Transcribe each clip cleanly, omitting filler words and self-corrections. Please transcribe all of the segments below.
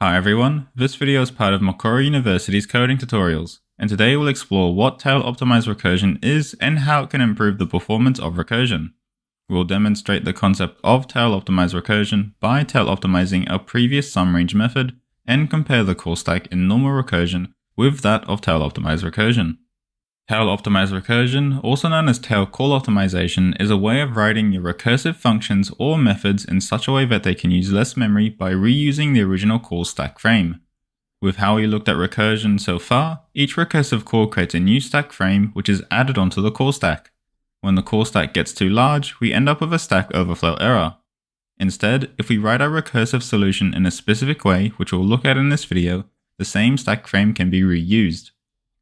Hi everyone, this video is part of Macquarie University's coding tutorials, and today we'll explore what tail-optimized recursion is and how it can improve the performance of recursion. We'll demonstrate the concept of tail-optimized recursion by tail-optimizing our previous sum range method and compare the call stack in normal recursion with that of tail-optimized recursion. Tail-optimized recursion, also known as tail call optimization, is a way of writing your recursive functions or methods in such a way that they can use less memory by reusing the original call stack frame. With how we looked at recursion so far, each recursive call creates a new stack frame which is added onto the call stack. When the call stack gets too large, we end up with a stack overflow error. Instead, if we write our recursive solution in a specific way, which we'll look at in this video, the same stack frame can be reused.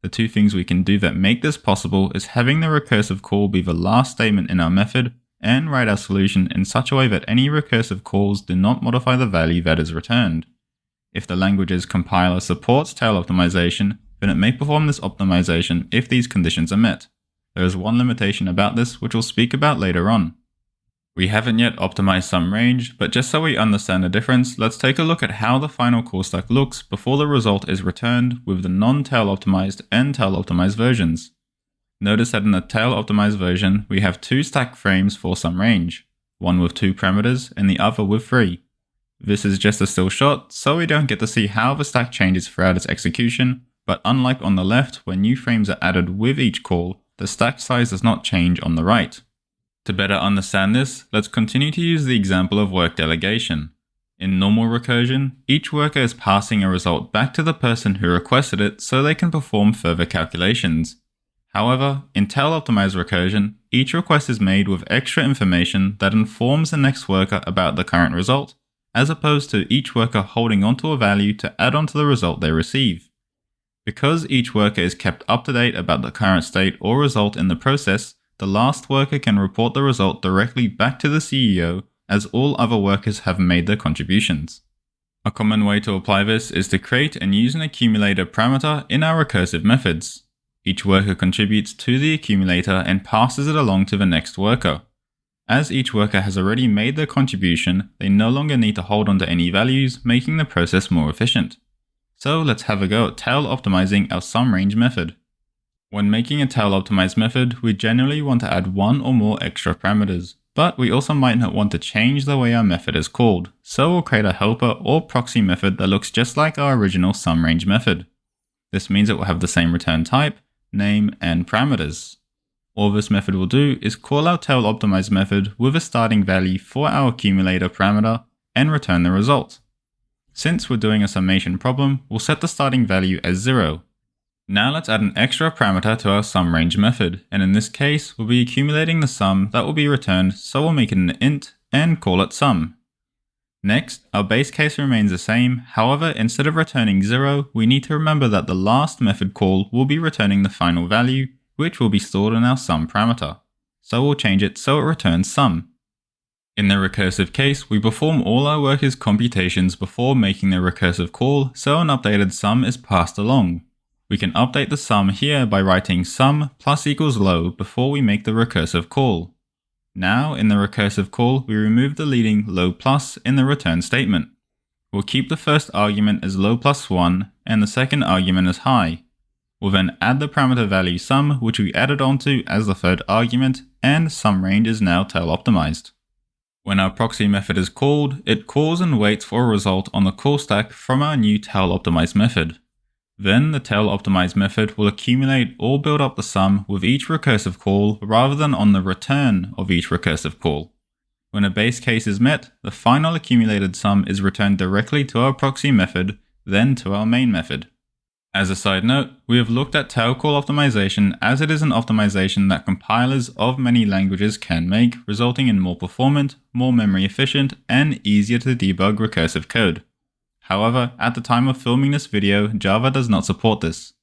The two things we can do that make this possible is having the recursive call be the last statement in our method and write our solution in such a way that any recursive calls do not modify the value that is returned. If the language's compiler supports tail optimization, then it may perform this optimization if these conditions are met. There is one limitation about this which we'll speak about later on. We haven't yet optimized sum range, but just so we understand the difference, let's take a look at how the final call stack looks before the result is returned with the non-tail optimized and tail optimized versions. Notice that in the tail optimized version, we have two stack frames for sum range, one with 2 parameters and the other with 3. This is just a still shot, so we don't get to see how the stack changes throughout its execution, but unlike on the left, where new frames are added with each call, the stack size does not change on the right. To better understand this, let's continue to use the example of work delegation. In normal recursion, each worker is passing a result back to the person who requested it so they can perform further calculations. However, in tail-optimized recursion, each request is made with extra information that informs the next worker about the current result, as opposed to each worker holding onto a value to add onto the result they receive. Because each worker is kept up to date about the current state or result in the process, the last worker can report the result directly back to the CEO as all other workers have made their contributions. A common way to apply this is to create and use an accumulator parameter in our recursive methods. Each worker contributes to the accumulator and passes it along to the next worker. As each worker has already made their contribution, they no longer need to hold on to any values, making the process more efficient. So let's have a go at tail optimizing our sum range method. When making a tail-optimized method, we generally want to add one or more extra parameters, but we also might not want to change the way our method is called, so we'll create a helper or proxy method that looks just like our original sum range method. This means it will have the same return type, name, and parameters. All this method will do is call our tail-optimized method with a starting value for our accumulator parameter and return the result. Since we're doing a summation problem, we'll set the starting value as 0. Now let's add an extra parameter to our sum range method, and in this case, we'll be accumulating the sum that will be returned, so we'll make it an int and call it sum. Next, our base case remains the same, however, instead of returning 0, we need to remember that the last method call will be returning the final value, which will be stored in our sum parameter. So we'll change it so it returns sum. In the recursive case, we perform all our workers' computations before making the recursive call, so an updated sum is passed along. We can update the sum here by writing sum plus equals low before we make the recursive call. Now, in the recursive call, we remove the leading low plus in the return statement. We'll keep the first argument as low plus 1 and the second argument as high. We'll then add the parameter value sum, which we added onto as the third argument, and sum range is now tail optimized. When our proxy method is called, it calls and waits for a result on the call stack from our new tail optimized method. Then the tail optimized method will accumulate or build up the sum with each recursive call rather than on the return of each recursive call. When a base case is met, the final accumulated sum is returned directly to our proxy method, then to our main method. As a side note, we have looked at tail call optimization as it is an optimization that compilers of many languages can make, resulting in more performant, more memory efficient, and easier to debug recursive code. However, at the time of filming this video, Java does not support this.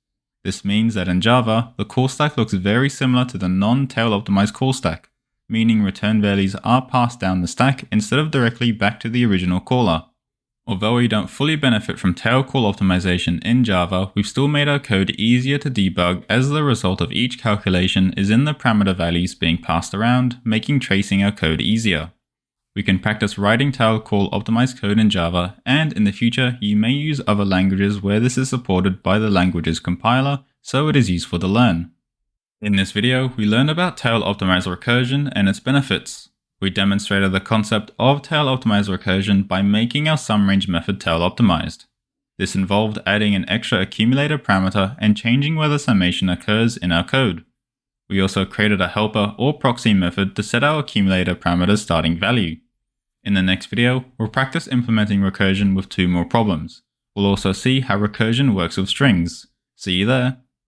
This means that in Java, the call stack looks very similar to the non-tail optimized call stack, meaning return values are passed down the stack instead of directly back to the original caller. Although we don't fully benefit from tail call optimization in Java, we've still made our code easier to debug as the result of each calculation is in the parameter values being passed around, making tracing our code easier. We can practice writing tail call optimized code in Java, and in the future you may use other languages where this is supported by the language's compiler, so it is useful to learn. In this video, we learned about tail optimized recursion and its benefits. We demonstrated the concept of tail optimized recursion by making our sum range method tail optimized. This involved adding an extra accumulator parameter and changing where the summation occurs in our code. We also created a helper or proxy method to set our accumulator parameter's starting value. In the next video, we'll practice implementing recursion with 2 more problems. We'll also see how recursion works with strings. See you there.